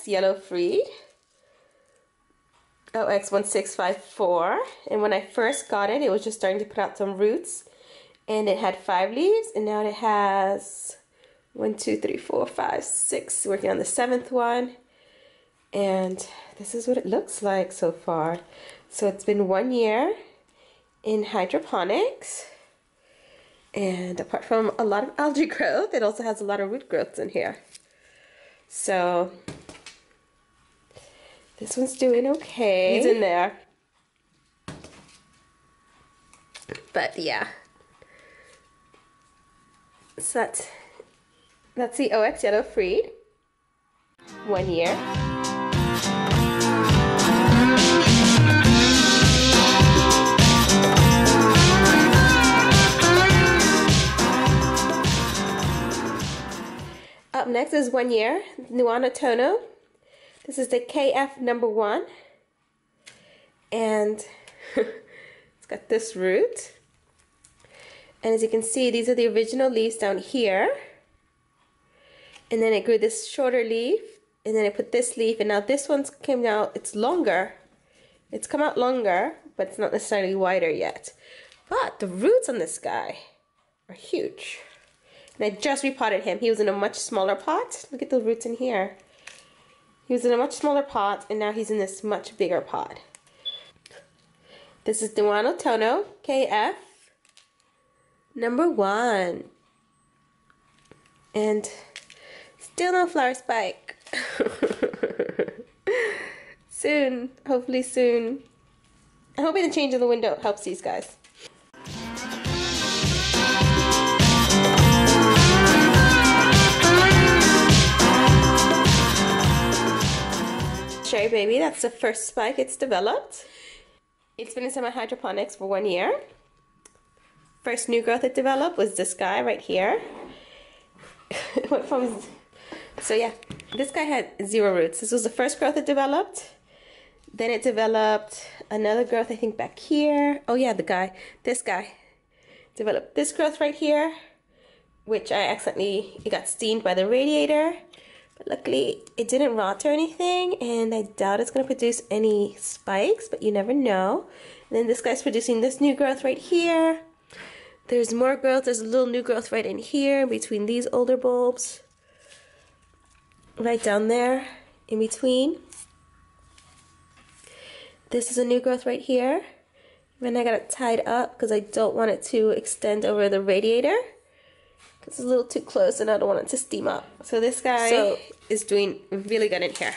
OX Yellow Freed. OX1654. And when I first got it, it was just starting to put out some roots. And it had 5 leaves, and now it has 1, 2, 3, 4, 5, 6. Working on the 7th one. And this is what it looks like so far. So it's been 1 year in hydroponics. And apart from a lot of algae growth, it also has a lot of root growths in here. So this one's doing okay. He's in there. But yeah. So that's the OX Yellow Freed. 1 year. Up next is 1 year, Nuano. This is the KF #1. And it's got this root. And as you can see, these are the original leaves down here. And then it grew this shorter leaf. And then I put this leaf. And now this one's came out, it's longer. It's come out longer, but it's not necessarily wider yet. But the roots on this guy are huge. And I just repotted him. He was in a much smaller pot. Look at the roots in here. He was in a much smaller pot, and now he's in this much bigger pot. This is Nuano KF #1. And still no flower spike. Soon, hopefully soon. I'm hoping the change in the window helps these guys. Cherry Baby, that's the first spike it's developed. It's been in semi-hydroponics for 1 year. First new growth it developed was this guy right here. So yeah, this guy had 0 roots. This was the first growth it developed. Then it developed another growth, I think, back here. Oh yeah, this guy developed this growth right here, which it got steamed by the radiator. But luckily, it didn't rot or anything, and I doubt it's going to produce any spikes, but you never know. And then this guy's producing this new growth right here. There's more growth. There's a little new growth right in here between these older bulbs. Right down there in between. This is a new growth right here. And I got it tied up because I don't want it to extend over the radiator. It's a little too close and I don't want it to steam up. So this guy is doing really good in here.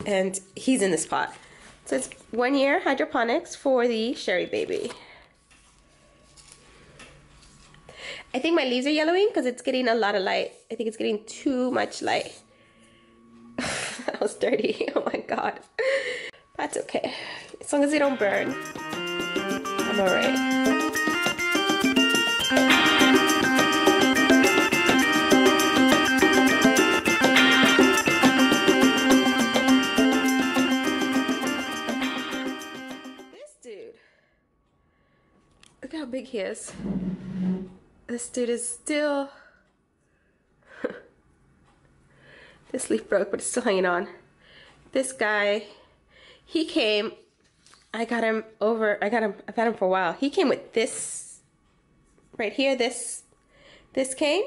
And he's in this pot. So it's 1 year hydroponics for the Cherry Baby. I think my leaves are yellowing because it's getting a lot of light. I think it's getting too much light. That was dirty. Oh my god. That's okay. As long as they don't burn, I'm alright. Look how big he is. This dude is still... This leaf broke, but it's still hanging on. This guy, he came... I've had him for a while. He came with this right here, this cane,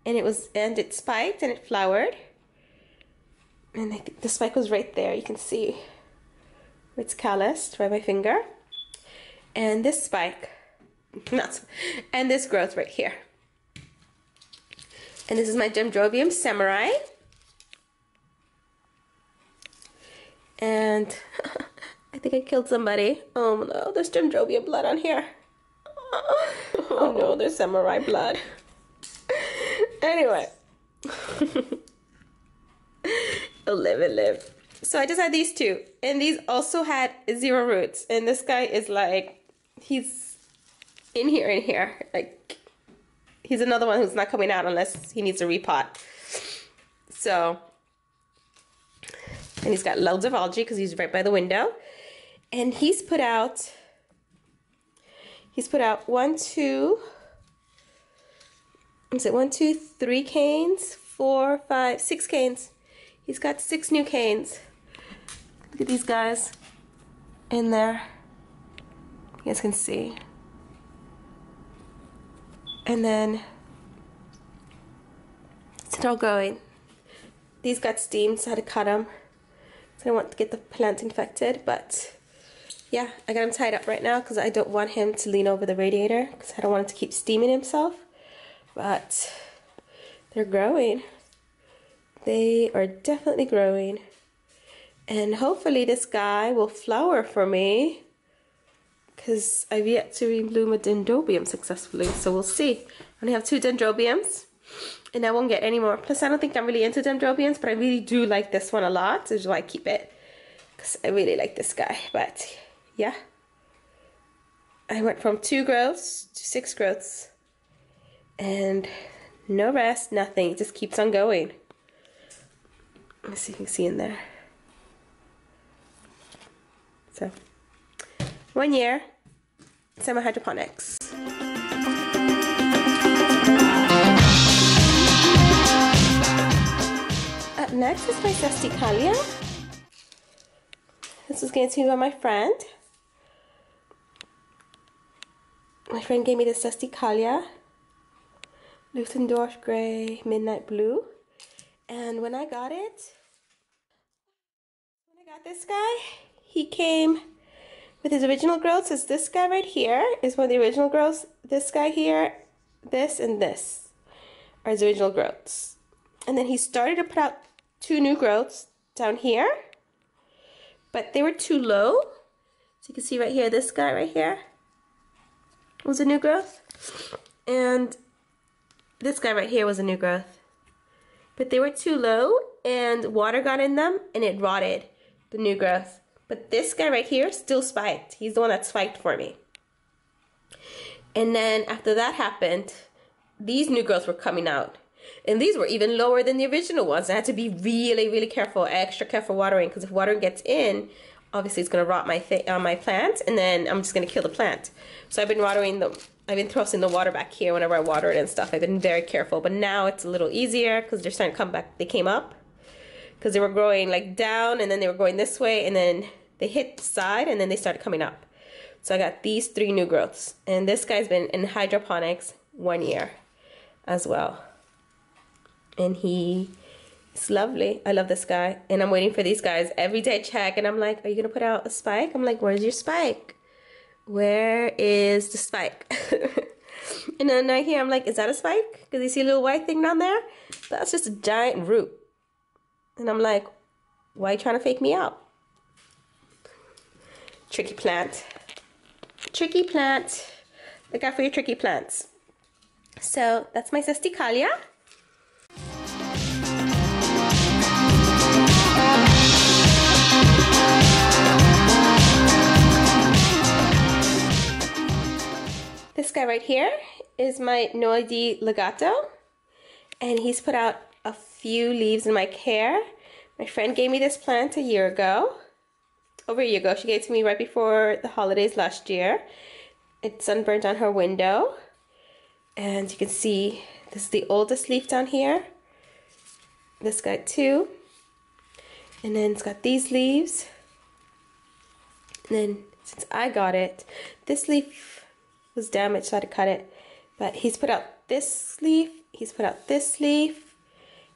and it spiked and it flowered. And I think the spike was right there. You can see it's calloused by my finger. And this spike, and this growth right here. And this is my Dendrobium Samurai. And I think I killed somebody. Oh no, there's Dendrobium blood on here. Oh no, there's Samurai blood. Anyway. It'll live and live. So I just had these two. And these also had 0 roots. And this guy is like... He's in here, like, he's another one who's not coming out unless he needs a repot. So, and he's got loads of algae because he's right by the window. And he's put out 1, 2, is it 1, 2, 3 canes, 4, 5, 6 canes. He's got 6 new canes. Look at these guys in there. You guys can see. And then it's all going. These got steamed, so I had to cut them. So I don't want to get the plant infected, but yeah, I got him tied up right now because I don't want him to lean over the radiator because I don't want him to keep steaming himself. But they're growing. They are definitely growing. And hopefully this guy will flower for me because I've yet to rebloom a dendrobium successfully. So we'll see. I only have 2 dendrobiums. And I won't get any more. Plus, I don't think I'm really into dendrobiums, but I really do like this one a lot. So that's why I keep it. Because I really like this guy. But, yeah. I went from 2 growths to 6 growths. And no rest, nothing. It just keeps on going. Let's see if you can see in there. So, 1 year, Sony Hydroponics. Up next is my Sista Kalia. This was given to me by my friend. My friend gave me the Sista Kalia. Luthendorf Gray Midnight Blue. And when I got this guy, he came with his original growths. Is this guy right here is one of the original growths. This guy here, this and this are his original growths. And then he started to put out 2 new growths down here, but they were too low. So you can see right here, this guy right here was a new growth, and this guy right here was a new growth. But they were too low, and water got in them, and it rotted the new growth. But this guy right here still spiked. He's the one that spiked for me. And then after that happened, these new growths were coming out. And these were even lower than the original ones. I had to be really, really careful, extra careful watering, because if water gets in, obviously it's going to rot my plant, and then I'm just going to kill the plant. So I've been watering them. I've been thrusting the water back here whenever I water it and stuff. I've been very careful, but now it's a little easier because they're starting to come back. They came up because they were growing like down, and then they were going this way, and then they hit the side, and then they started coming up. So I got these 3 new growths, and this guy's been in hydroponics 1 year as well. And he is lovely. I love this guy. And I'm waiting for these guys. Every day I check and I'm like, are you going to put out a spike? I'm like, where's your spike? Where is the spike? And then right here I'm like, is that a spike? Because you see a little white thing down there? That's just a giant root. And I'm like, why are you trying to fake me out? Tricky plant. Tricky plant. Look out for your tricky plants. So that's my Sista Kalia. This guy right here is my NoID Legato, and he's put out a few leaves in my care. My friend gave me this plant over a year ago. She gave it to me right before the holidays last year. It's sunburned on her window, and you can see this is the oldest leaf down here. This guy too, and then it's got these leaves. And then since I got it, this leaf was damaged, so I had to cut it. But he's put out this leaf, he's put out this leaf.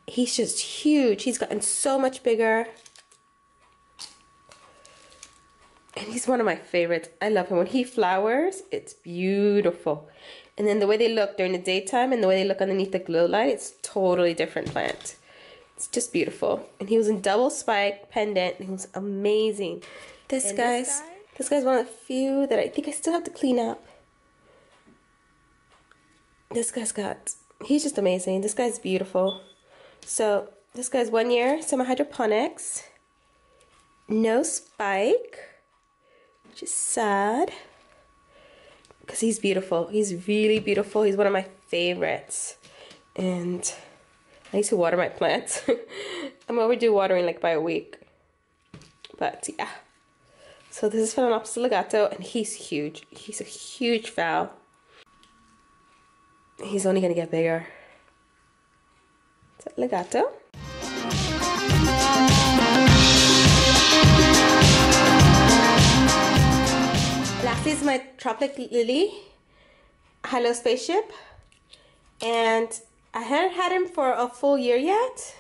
He's just huge. He's gotten so much bigger. And he's one of my favorites. I love him. When he flowers, it's beautiful. And then the way they look during the daytime and the way they look underneath the glow light, it's totally different plant. It's just beautiful. And he was in double spike pendant, and he was amazing. This guy's one of the few that I think I still have to clean up. This guy's he's just amazing. This guy's beautiful. So this guy's 1 year, Sony Hydroponics. No spike, which is sad because he's beautiful. He's really beautiful. He's one of my favorites. And I need to water my plants. I'm overdue watering like by a week. But yeah. So this is Phalaenopsis Legato, and he's huge. He's a huge fowl. He's only gonna get bigger. So, Legato. lastly is my tropic lily, high-low spaceship, and I haven't had him for a full year yet.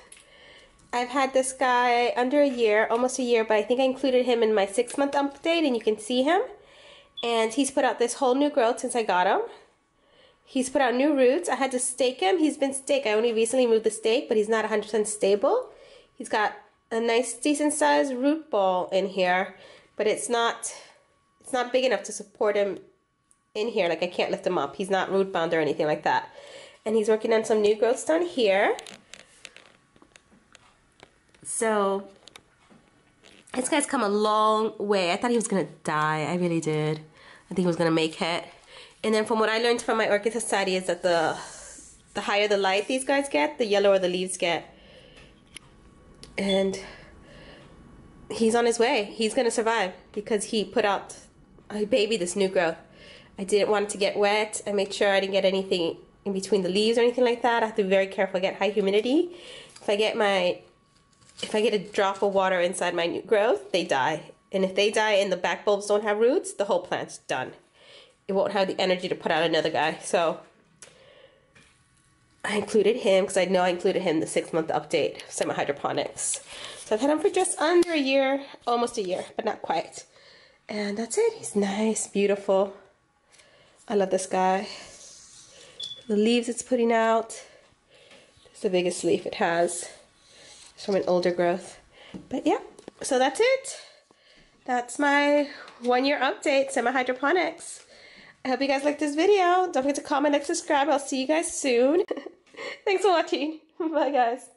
I've had this guy under a year, almost a year, but I think I included him in my 6-month update, and you can see him. And he's put out this whole new growth since I got him. He's put out new roots. I had to stake him. He's been staked. I only recently moved the stake, but he's not 100% stable. He's got a nice, decent sized root ball in here, but it's not big enough to support him in here. Like, I can't lift him up. He's not root bound or anything like that. And he's working on some new growths down here. So this guy's come a long way. I thought he was gonna die. I really did. I think he was gonna make it. And then from what I learned from my Orchid Society is that the higher the light these guys get, the yellower the leaves get. And he's on his way. He's gonna survive because he put out a baby, this new growth. I didn't want it to get wet. I made sure I didn't get anything in between the leaves or anything like that. I have to be very careful. I get high humidity. If I get a drop of water inside my new growth, they die. And if they die and the back bulbs don't have roots, the whole plant's done. It won't have the energy to put out another guy. So I included him because I know I included him in the 6-month update, Semi Hydroponics. So I've had him for just under a year, almost a year, but not quite. And that's it. He's nice, beautiful. I love this guy. The leaves it's putting out. It's the biggest leaf it has. It's from an older growth. But yeah, so that's it. That's my 1-year update, Semi Hydroponics. I hope you guys liked this video. Don't forget to comment, like, subscribe. I'll see you guys soon. Thanks for watching. Bye, guys.